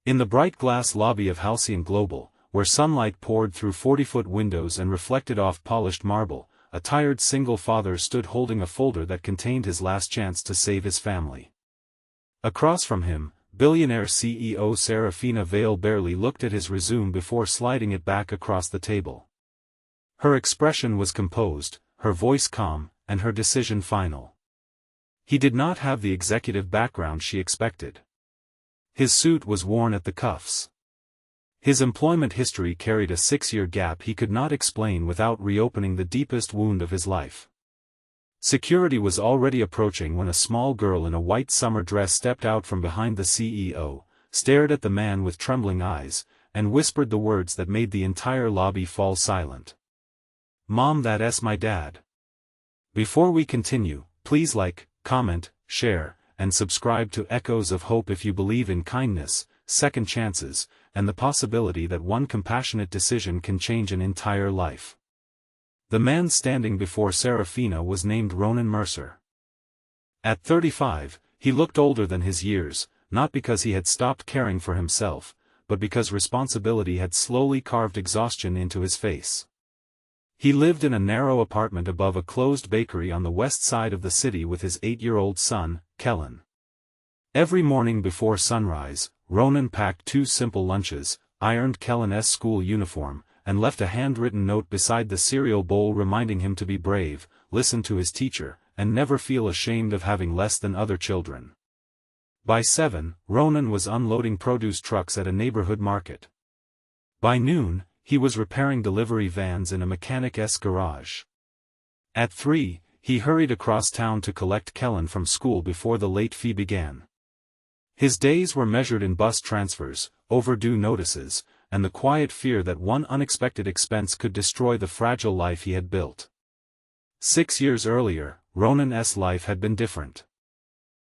In the bright glass lobby of Halcyon Global, where sunlight poured through 40-foot windows and reflected off polished marble, a tired single father stood holding a folder that contained his last chance to save his family. Across from him, Billionaire CEO Serafina Vale barely looked at his resume before sliding it back across the table. Her expression was composed, her voice calm, and her decision final. He did not have the executive background she expected. His suit was worn at the cuffs. His employment history carried a 6-year gap he could not explain without reopening the deepest wound of his life. Security was already approaching when a small girl in a white summer dress stepped out from behind the CEO, stared at the man with trembling eyes, and whispered the words that made the entire lobby fall silent. "Mom, that's my dad." Before we continue, please like, comment, share, and subscribe to Echoes of Hope if you believe in kindness, second chances, and the possibility that one compassionate decision can change an entire life. The man standing before Serafina was named Ronan Mercer. At 35, he looked older than his years, not because he had stopped caring for himself, but because responsibility had slowly carved exhaustion into his face. He lived in a narrow apartment above a closed bakery on the west side of the city with his 8-year-old son, Kellen. Every morning before sunrise, Ronan packed 2 simple lunches, ironed Kellen's school uniform, and left a handwritten note beside the cereal bowl reminding him to be brave, listen to his teacher, and never feel ashamed of having less than other children. By 7, Ronan was unloading produce trucks at a neighborhood market. By noon, he was repairing delivery vans in a mechanic's garage. At 3, he hurried across town to collect Kellen from school before the late fee began. His days were measured in bus transfers, overdue notices, and the quiet fear that one unexpected expense could destroy the fragile life he had built. 6 years earlier, Ronan's life had been different.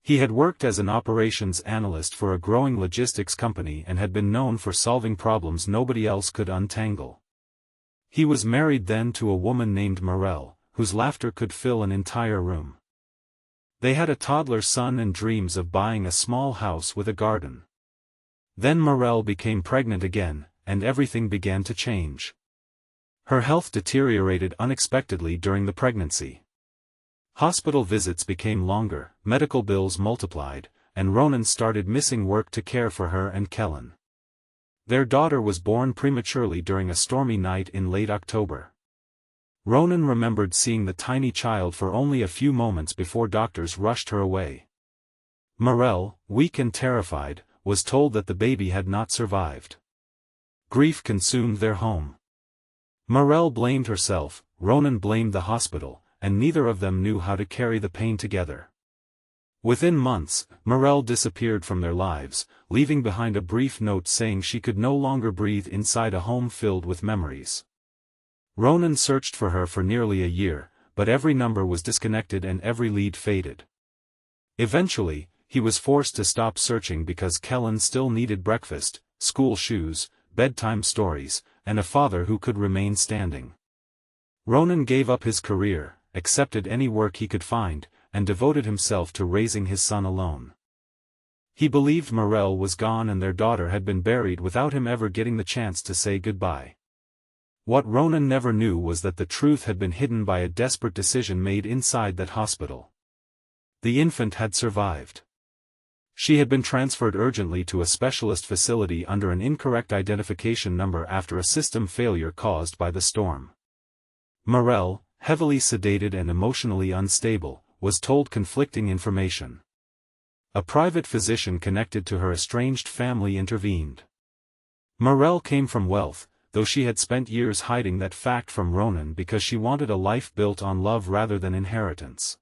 He had worked as an operations analyst for a growing logistics company and had been known for solving problems nobody else could untangle. He was married then to a woman named Morel, whose laughter could fill an entire room. They had a toddler son and dreams of buying a small house with a garden. Then Morel became pregnant again, and everything began to change. Her health deteriorated unexpectedly during the pregnancy. Hospital visits became longer, medical bills multiplied, and Ronan started missing work to care for her and Kellen. Their daughter was born prematurely during a stormy night in late October. Ronan remembered seeing the tiny child for only a few moments before doctors rushed her away. Morel, weak and terrified, was told that the baby had not survived. Grief consumed their home. Morel blamed herself, Ronan blamed the hospital, and neither of them knew how to carry the pain together. Within months, Morel disappeared from their lives, leaving behind a brief note saying she could no longer breathe inside a home filled with memories. Ronan searched for her for nearly a year, but every number was disconnected and every lead faded. Eventually, he was forced to stop searching because Kellen still needed breakfast, school shoes, bedtime stories, and a father who could remain standing. Ronan gave up his career, accepted any work he could find, and devoted himself to raising his son alone. He believed Morel was gone and their daughter had been buried without him ever getting the chance to say goodbye. What Ronan never knew was that the truth had been hidden by a desperate decision made inside that hospital. The infant had survived. She had been transferred urgently to a specialist facility under an incorrect identification number after a system failure caused by the storm. Morel, heavily sedated and emotionally unstable, was told conflicting information. A private physician connected to her estranged family intervened. Morel came from wealth, though she had spent years hiding that fact from Ronan because she wanted a life built on love rather than inheritance.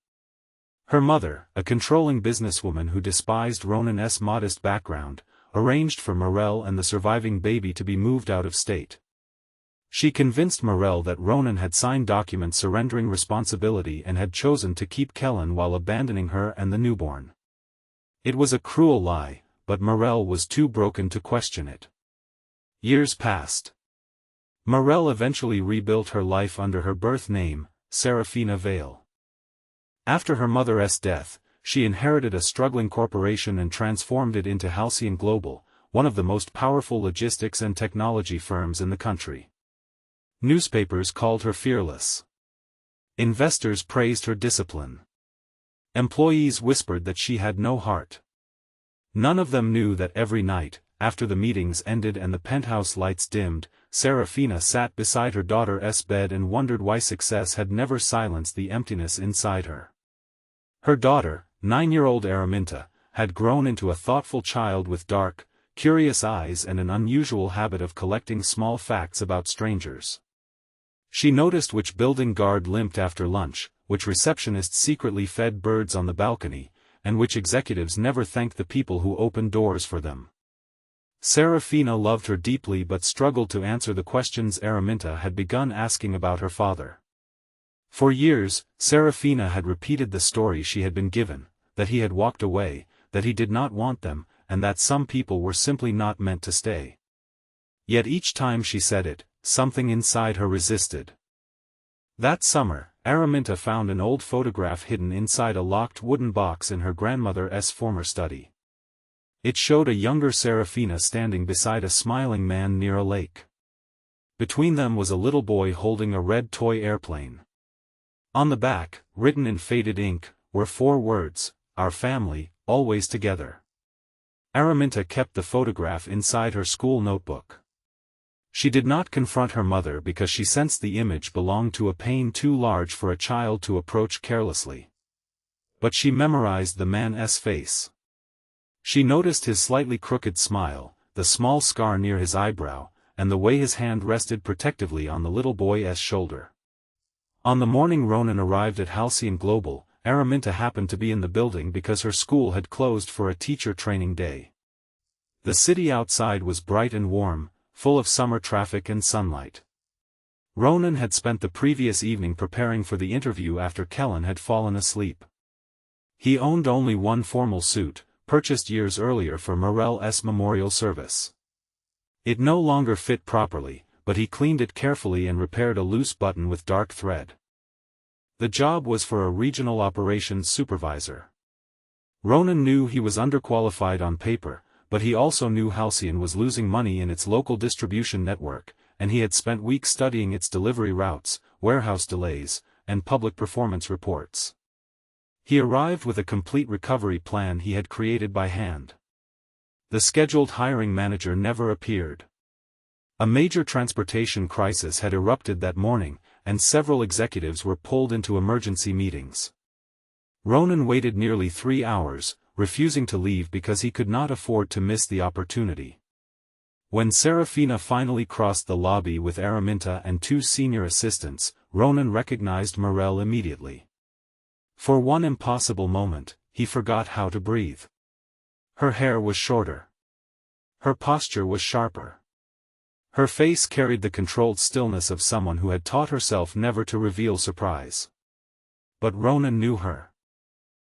Her mother, a controlling businesswoman who despised Ronan's modest background, arranged for Morel and the surviving baby to be moved out of state. She convinced Morel that Ronan had signed documents surrendering responsibility and had chosen to keep Kellen while abandoning her and the newborn. It was a cruel lie, but Morel was too broken to question it. Years passed. Morel eventually rebuilt her life under her birth name, Serafina Vale. After her mother's death, she inherited a struggling corporation and transformed it into Halcyon Global, one of the most powerful logistics and technology firms in the country. Newspapers called her fearless. Investors praised her discipline. Employees whispered that she had no heart. None of them knew that every night, after the meetings ended and the penthouse lights dimmed, Serafina sat beside her daughter's bed and wondered why success had never silenced the emptiness inside her. Her daughter, 9-year-old Araminta, had grown into a thoughtful child with dark, curious eyes and an unusual habit of collecting small facts about strangers. She noticed which building guard limped after lunch, which receptionist secretly fed birds on the balcony, and which executives never thanked the people who opened doors for them. Serafina loved her deeply but struggled to answer the questions Araminta had begun asking about her father. For years, Serafina had repeated the story she had been given, that he had walked away, that he did not want them, and that some people were simply not meant to stay. Yet each time she said it, something inside her resisted. That summer, Araminta found an old photograph hidden inside a locked wooden box in her grandmother's former study. It showed a younger Serafina standing beside a smiling man near a lake. Between them was a little boy holding a red toy airplane. On the back, written in faded ink, were 4 words, "Our family, always together." Araminta kept the photograph inside her school notebook. She did not confront her mother because she sensed the image belonged to a pain too large for a child to approach carelessly. But she memorized the man's face. She noticed his slightly crooked smile, the small scar near his eyebrow, and the way his hand rested protectively on the little boy's shoulder. On the morning Ronan arrived at Halcyon Global, Araminta happened to be in the building because her school had closed for a teacher training day. The city outside was bright and warm, full of summer traffic and sunlight. Ronan had spent the previous evening preparing for the interview after Kellen had fallen asleep. He owned only one formal suit, purchased years earlier for Morel's memorial service. It no longer fit properly, but he cleaned it carefully and repaired a loose button with dark thread. The job was for a regional operations supervisor. Ronan knew he was underqualified on paper, but he also knew Halcyon was losing money in its local distribution network, and he had spent weeks studying its delivery routes, warehouse delays, and public performance reports. He arrived with a complete recovery plan he had created by hand. The scheduled hiring manager never appeared. A major transportation crisis had erupted that morning, and several executives were pulled into emergency meetings. Ronan waited nearly 3 hours, refusing to leave because he could not afford to miss the opportunity. When Serafina finally crossed the lobby with Araminta and 2 senior assistants, Ronan recognized Morel immediately. For one impossible moment, he forgot how to breathe. Her hair was shorter. Her posture was sharper. Her face carried the controlled stillness of someone who had taught herself never to reveal surprise. But Ronan knew her.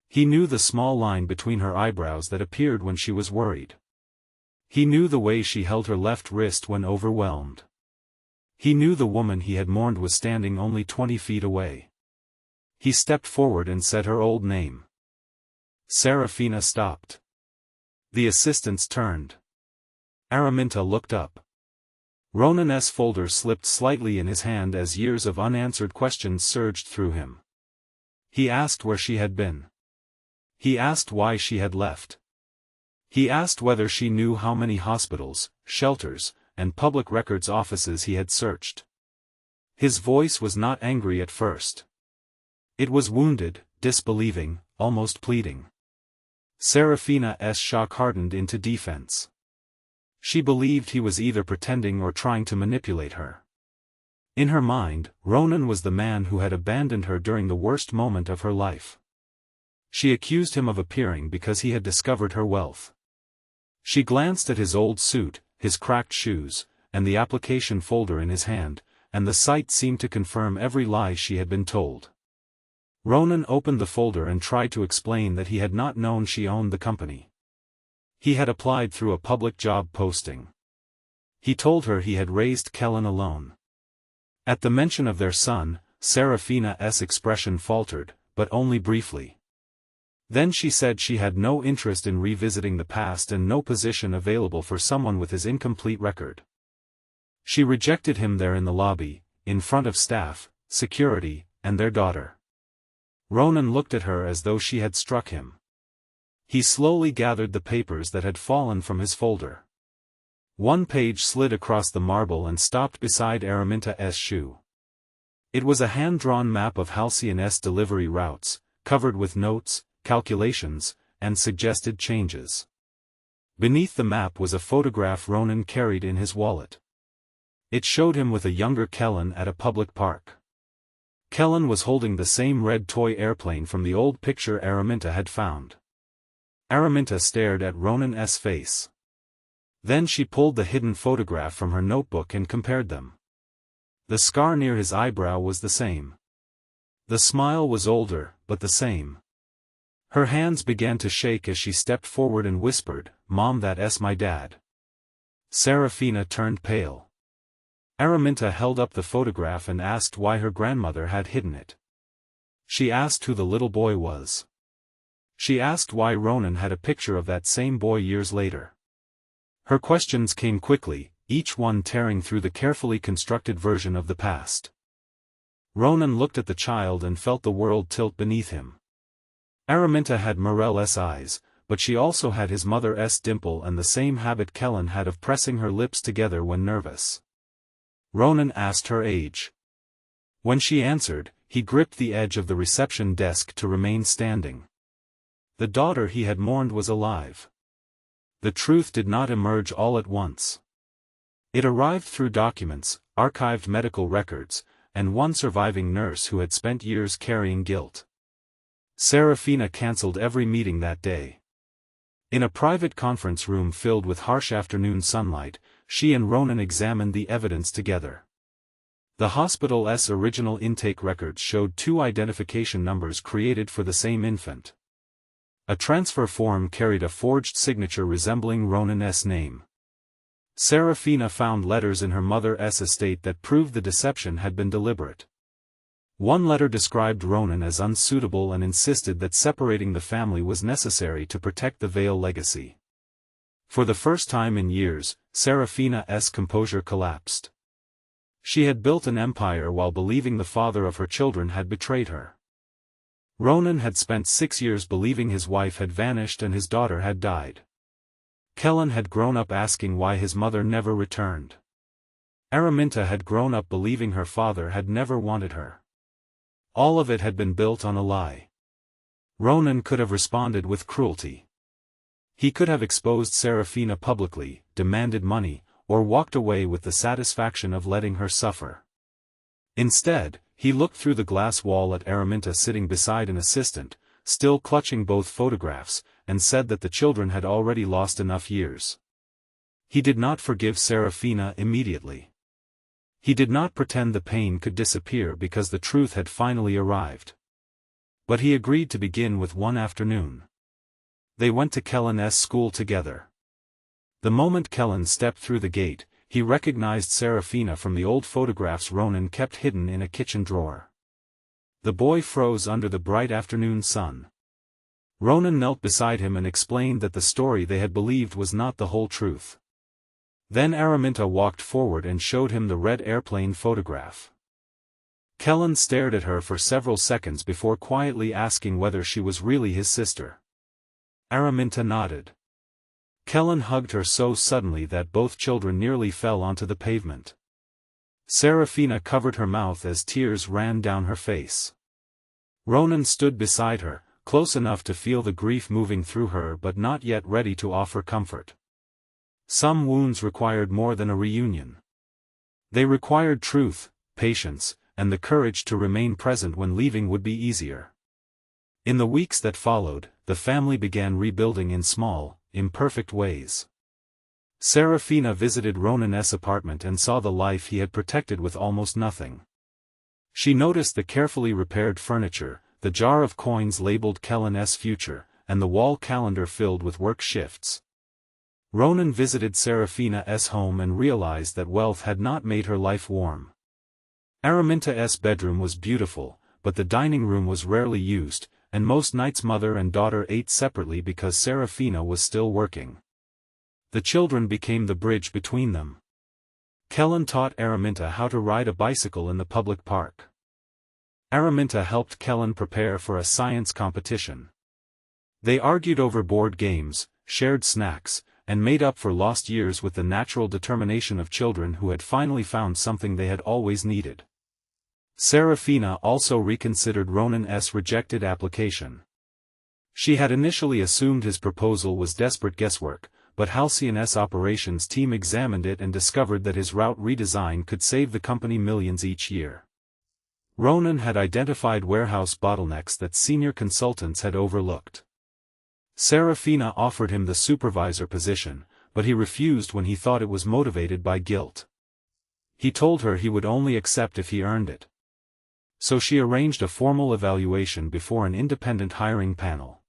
He knew the small line between her eyebrows that appeared when she was worried. He knew the way she held her left wrist when overwhelmed. He knew the woman he had mourned was standing only 20 feet away. He stepped forward and said her old name. Serafina stopped. The assistants turned. Araminta looked up. Ronan's folder slipped slightly in his hand as years of unanswered questions surged through him. He asked where she had been. He asked why she had left. He asked whether she knew how many hospitals, shelters, and public records offices he had searched. His voice was not angry at first. It was wounded, disbelieving, almost pleading. Serafina's shock hardened into defense. She believed he was either pretending or trying to manipulate her. In her mind, Ronan was the man who had abandoned her during the worst moment of her life. She accused him of appearing because he had discovered her wealth. She glanced at his old suit, his cracked shoes, and the application folder in his hand, and the sight seemed to confirm every lie she had been told. Ronan opened the folder and tried to explain that he had not known she owned the company. He had applied through a public job posting. He told her he had raised Kellen alone. At the mention of their son, Serafina's expression faltered, but only briefly. Then she said she had no interest in revisiting the past and no position available for someone with his incomplete record. She rejected him there in the lobby, in front of staff, security, and their daughter. Ronan looked at her as though she had struck him. He slowly gathered the papers that had fallen from his folder. One page slid across the marble and stopped beside Araminta's shoe. It was a hand-drawn map of Halcyon's delivery routes, covered with notes, calculations, and suggested changes. Beneath the map was a photograph Ronan carried in his wallet. It showed him with a younger Kellen at a public park. Kellen was holding the same red toy airplane from the old picture Araminta had found. Araminta stared at Ronan's face. Then she pulled the hidden photograph from her notebook and compared them. The scar near his eyebrow was the same. The smile was older, but the same. Her hands began to shake as she stepped forward and whispered, "Mom, that's my dad." Serafina turned pale. Araminta held up the photograph and asked why her grandmother had hidden it. She asked who the little boy was. She asked why Ronan had a picture of that same boy years later. Her questions came quickly, each one tearing through the carefully constructed version of the past. Ronan looked at the child and felt the world tilt beneath him. Araminta had Morel's eyes, but she also had his mother's dimple and the same habit Kellen had of pressing her lips together when nervous. Ronan asked her age. When she answered, he gripped the edge of the reception desk to remain standing. The daughter he had mourned was alive. The truth did not emerge all at once. It arrived through documents, archived medical records, and one surviving nurse who had spent years carrying guilt. Serafina cancelled every meeting that day. In a private conference room filled with harsh afternoon sunlight, she and Ronan examined the evidence together. The hospital's original intake records showed 2 identification numbers created for the same infant. A transfer form carried a forged signature resembling Ronan's name. Serafina found letters in her mother's estate that proved the deception had been deliberate. One letter described Ronan as unsuitable and insisted that separating the family was necessary to protect the Vale legacy. For the first time in years, Serafina's composure collapsed. She had built an empire while believing the father of her children had betrayed her. Ronan had spent 6 years believing his wife had vanished and his daughter had died. Kellen had grown up asking why his mother never returned. Araminta had grown up believing her father had never wanted her. All of it had been built on a lie. Ronan could have responded with cruelty. He could have exposed Serafina publicly, demanded money, or walked away with the satisfaction of letting her suffer. Instead, he looked through the glass wall at Araminta sitting beside an assistant, still clutching both photographs, and said that the children had already lost enough years. He did not forgive Serafina immediately. He did not pretend the pain could disappear because the truth had finally arrived. But he agreed to begin with one afternoon. They went to Kellen's school together. The moment Kellen stepped through the gate, he recognized Serafina from the old photographs Ronan kept hidden in a kitchen drawer. The boy froze under the bright afternoon sun. Ronan knelt beside him and explained that the story they had believed was not the whole truth. Then Araminta walked forward and showed him the red airplane photograph. Kellen stared at her for several seconds before quietly asking whether she was really his sister. Araminta nodded. Kellen hugged her so suddenly that both children nearly fell onto the pavement. Serafina covered her mouth as tears ran down her face. Ronan stood beside her, close enough to feel the grief moving through her but not yet ready to offer comfort. Some wounds required more than a reunion. They required truth, patience, and the courage to remain present when leaving would be easier. In the weeks that followed, the family began rebuilding in small, imperfect ways. Serafina visited Ronan's apartment and saw the life he had protected with almost nothing. She noticed the carefully repaired furniture, the jar of coins labeled Kellen's future, and the wall calendar filled with work shifts. Ronan visited Serafina's home and realized that wealth had not made her life warm. Araminta's bedroom was beautiful, but the dining room was rarely used, and most nights mother and daughter ate separately because Serafina was still working. The children became the bridge between them. Kellen taught Araminta how to ride a bicycle in the public park. Araminta helped Kellen prepare for a science competition. They argued over board games, shared snacks, and made up for lost years with the natural determination of children who had finally found something they had always needed. Serafina also reconsidered Ronan's rejected application. She had initially assumed his proposal was desperate guesswork, but Halcyon's operations team examined it and discovered that his route redesign could save the company millions each year. Ronan had identified warehouse bottlenecks that senior consultants had overlooked. Serafina offered him the supervisor position, but he refused when he thought it was motivated by guilt. He told her he would only accept if he earned it. So she arranged a formal evaluation before an independent hiring panel.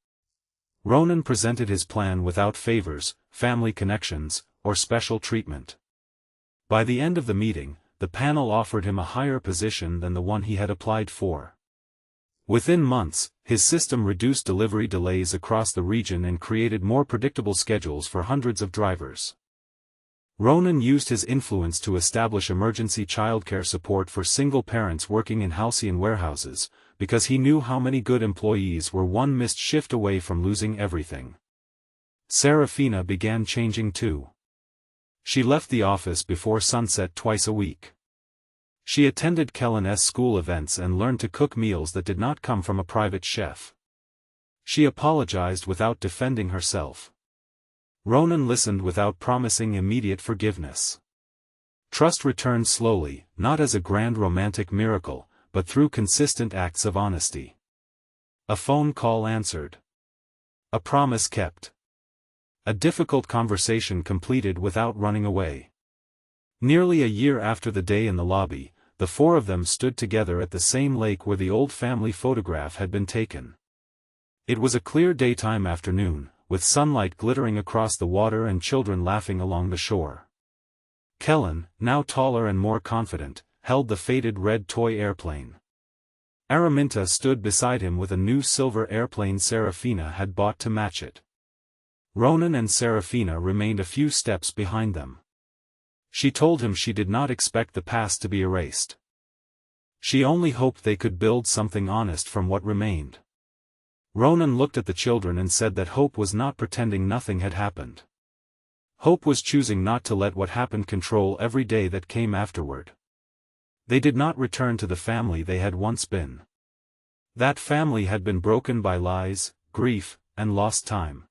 Ronan presented his plan without favors, family connections, or special treatment. By the end of the meeting, the panel offered him a higher position than the one he had applied for. Within months, his system reduced delivery delays across the region and created more predictable schedules for hundreds of drivers. Ronan used his influence to establish emergency childcare support for single parents working in Halcyon warehouses, because he knew how many good employees were one missed shift away from losing everything. Serafina began changing too. She left the office before sunset twice a week. She attended Kellen's school events and learned to cook meals that did not come from a private chef. She apologized without defending herself. Ronan listened without promising immediate forgiveness. Trust returned slowly, not as a grand romantic miracle, but through consistent acts of honesty. A phone call answered. A promise kept. A difficult conversation completed without running away. Nearly a year after the day in the lobby, the four of them stood together at the same lake where the old family photograph had been taken. It was a clear daytime afternoon, with sunlight glittering across the water and children laughing along the shore. Kellen, now taller and more confident, held the faded red toy airplane. Araminta stood beside him with a new silver airplane Serafina had bought to match it. Ronan and Serafina remained a few steps behind them. She told him she did not expect the past to be erased. She only hoped they could build something honest from what remained. Ronan looked at the children and said that hope was not pretending nothing had happened. Hope was choosing not to let what happened control every day that came afterward. They did not return to the family they had once been. That family had been broken by lies, grief, and lost time.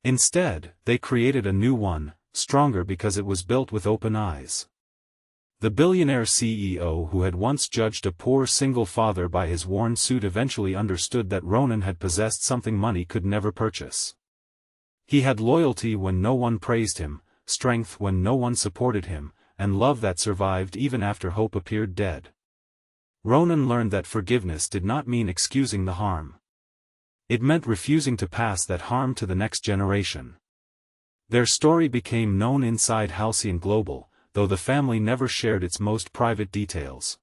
Instead, they created a new one, stronger because it was built with open eyes. The billionaire CEO who had once judged a poor single father by his worn suit eventually understood that Ronan had possessed something money could never purchase. He had loyalty when no one praised him, strength when no one supported him, and love that survived even after hope appeared dead. Ronan learned that forgiveness did not mean excusing the harm. It meant refusing to pass that harm to the next generation. Their story became known inside Halcyon Global, though the family never shared its most private details.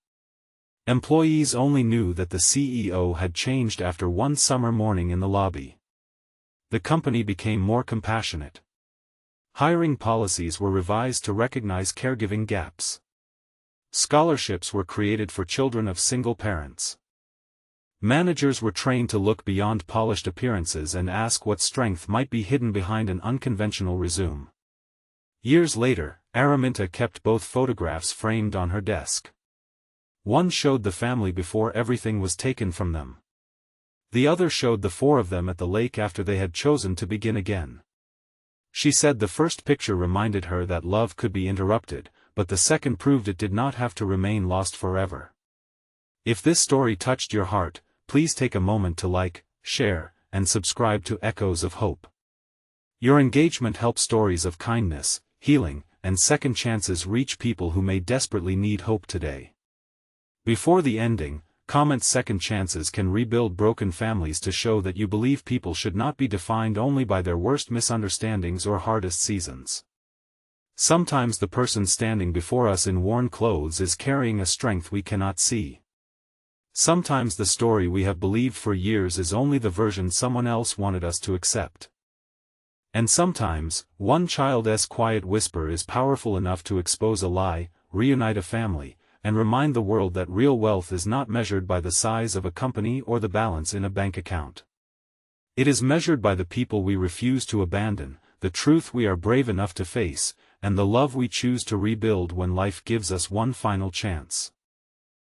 Employees only knew that the CEO had changed after one summer morning in the lobby. The company became more compassionate. Hiring policies were revised to recognize caregiving gaps. Scholarships were created for children of single parents. Managers were trained to look beyond polished appearances and ask what strength might be hidden behind an unconventional resume. Years later, Araminta kept both photographs framed on her desk. One showed the family before everything was taken from them. The other showed the four of them at the lake after they had chosen to begin again. She said the first picture reminded her that love could be interrupted, but the second proved it did not have to remain lost forever. If this story touched your heart, please take a moment to like, share, and subscribe to Echoes of Hope. Your engagement helps stories of kindness, healing, and second chances reach people who may desperately need hope today. Before the ending, comment second chances can rebuild broken families to show that you believe people should not be defined only by their worst misunderstandings or hardest seasons. Sometimes the person standing before us in worn clothes is carrying a strength we cannot see. Sometimes the story we have believed for years is only the version someone else wanted us to accept. And sometimes, one child's quiet whisper is powerful enough to expose a lie, reunite a family, and remind the world that real wealth is not measured by the size of a company or the balance in a bank account. It is measured by the people we refuse to abandon, the truth we are brave enough to face, and the love we choose to rebuild when life gives us one final chance.